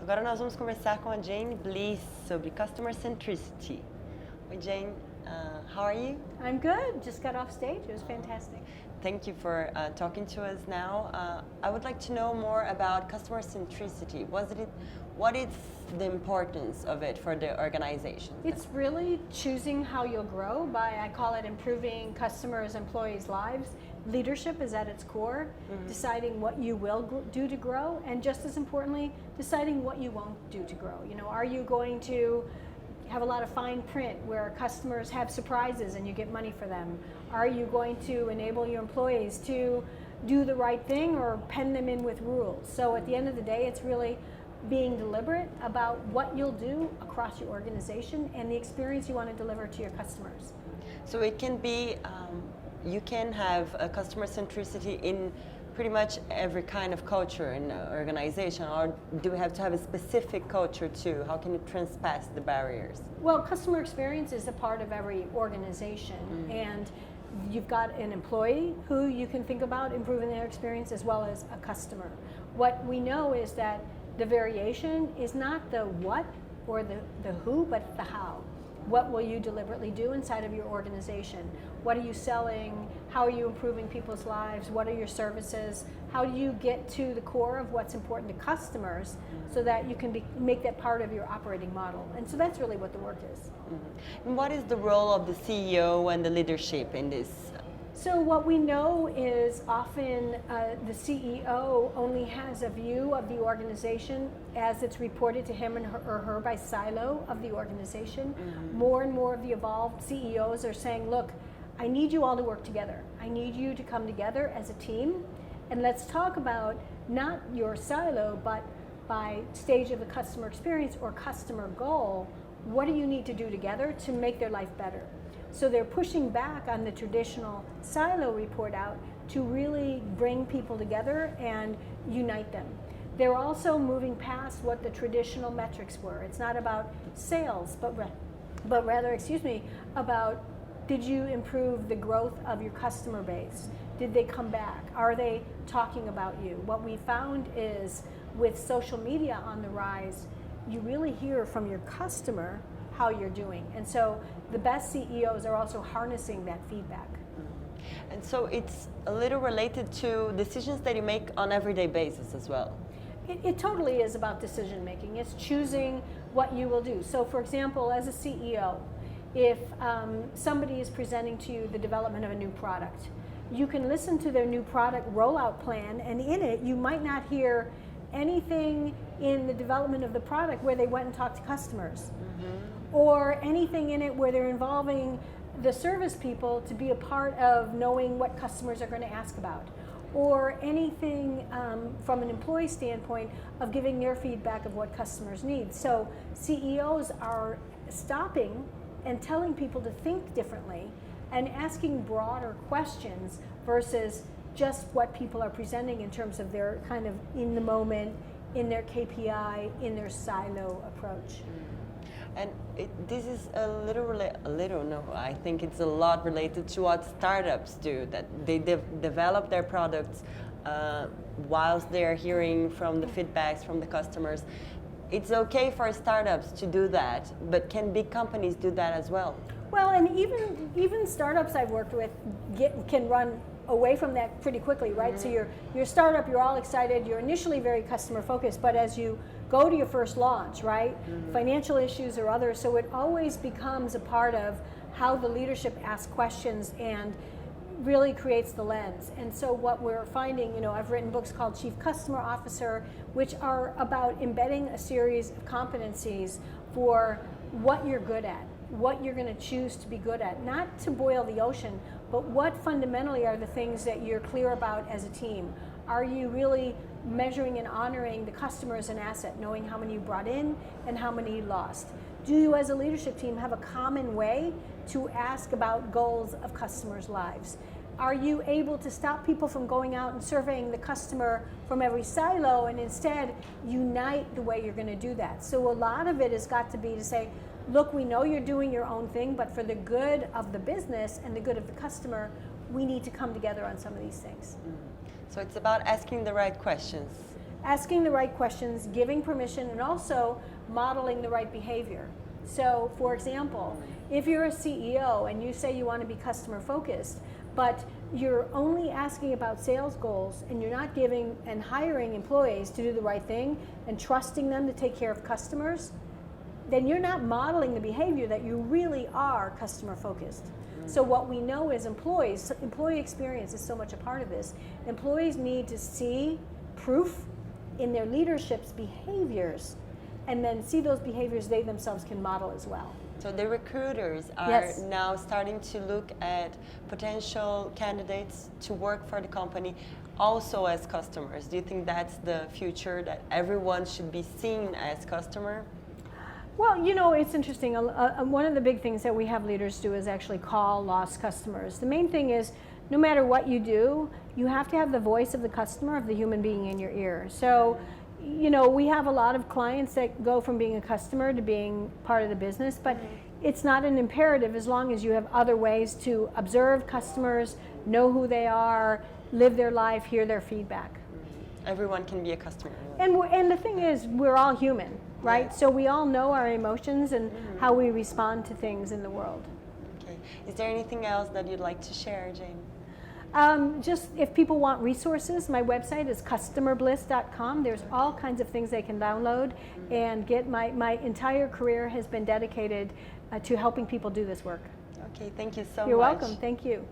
Agora nós vamos conversar com a Jeanne Bliss sobre customer centricity. Oi, Jeanne. How are you? I'm good. Just got off stage. It was fantastic. Thank you for talking to us now. I would like to know more about customer centricity. What is the importance of it for the organization? It's really choosing how you'll grow by, I call it, improving customers' employees' lives. Leadership is at its core, deciding what you will do to grow, and just as importantly, deciding what you won't do to grow. You know, are you going to have a lot of fine print where customers have surprises and you get money for them? Are you going to enable your employees to do the right thing or pen them in with rules? So at the end of the day, it's really being deliberate about what you'll do across your organization and the experience you want to deliver to your customers. So it can be, you can have a customer centricity in pretty much every kind of culture in an organization, or do we have to have a specific culture too? How can you transpass the barriers? Well, customer experience is a part of every organization, and you've got an employee who you can think about improving their experience as well as a customer. What we know is that the variation is not the what or the who, but the how. What will you deliberately do inside of your organization? What are you selling? How are you improving people's lives? What are your services? How do you get to the core of what's important to customers so that you can make that part of your operating model? And so that's really what the work is. And what is the role of the CEO and the leadership in this? So what we know is often the CEO only has a view of the organization as it's reported to him or her by silo of the organization. More and more of the evolved CEOs are saying, look, I need you all to work together. I need you to come together as a team, and let's talk about not your silo, but by stage of the customer experience or customer goal, what do you need to do together to make their life better? So they're pushing back on the traditional silo report out to really bring people together and unite them. They're also moving past what the traditional metrics were. It's not about sales, but rather, about did you improve the growth of your customer base? Did they come back? Are they talking about you? What we found is with social media on the rise, you really hear from your customer how you're doing. And so the best CEOs are also harnessing that feedback. And so it's a little related to decisions that you make on everyday basis as well. It totally is about decision making. It's choosing what you will do. So for example, as a CEO, if somebody is presenting to you the development of a new product, you can listen to their new product rollout plan, and in it you might not hear anything in the development of the product where they went and talked to customers, or anything in it where they're involving the service people to be a part of knowing what customers are going to ask about, or anything from an employee standpoint of giving their feedback of what customers need. So CEOs are stopping and telling people to think differently and asking broader questions versus just what people are presenting in terms of their kind of in the moment, in their KPI, in their silo approach. And this is I think it's a lot related to what startups do, that they develop their products whilst they're hearing from the feedbacks from the customers. It's okay for startups to do that, but can big companies do that as well? Well, and even startups I've worked with can run away from that pretty quickly, right? So your startup, you're all excited, you're initially very customer focused, but as you go to your first launch, right? Financial issues or others, so it always becomes a part of how the leadership asks questions and really creates the lens. And so what we're finding, you know, I've written books called Chief Customer Officer, which are about embedding a series of competencies for what you're good at, what you're going to choose to be good at, not to boil the ocean, but what fundamentally are the things that you're clear about as a team. Are you really measuring and honoring the customer as an asset, knowing how many you brought in and how many you lost? Do you as a leadership team have a common way to ask about goals of customers' lives? Are you able to stop people from going out and surveying the customer from every silo and instead unite the way you're going to do that? So a lot of it has got to be to say, look, we know you're doing your own thing, but for the good of the business and the good of the customer, we need to come together on some of these things. So it's about asking the right questions. asking the right questions, giving permission, and also modeling the right behavior. So, for example, if you're a CEO and you say you want to be customer focused, but you're only asking about sales goals and you're not giving and hiring employees to do the right thing and trusting them to take care of customers, then you're not modeling the behavior that you really are customer focused. So what we know is employee experience is so much a part of this. Employees need to see proof in their leadership's behaviors and then see those behaviors they themselves can model as well. So the recruiters are Yes. now starting to look at potential candidates to work for the company also as customers. Do you think that's the future, that everyone should be seen as customer? Well, you know, it's interesting. One of the big things that we have leaders do is actually call lost customers. The main thing is, no matter what you do, you have to have the voice of the customer, of the human being in your ear. So, you know, we have a lot of clients that go from being a customer to being part of the business, but it's not an imperative as long as you have other ways to observe customers, know who they are, live their life, hear their feedback. Everyone can be a customer. And the thing is, we're all human, right? Yeah. So we all know our emotions and how we respond to things in the world. Okay. Is there anything else that you'd like to share, Jeanne? Just if people want resources, my website is CustumerBliss.com. There's all kinds of things they can download and get. My entire career has been dedicated to helping people do this work. Okay, thank you so much. You're welcome. Thank you.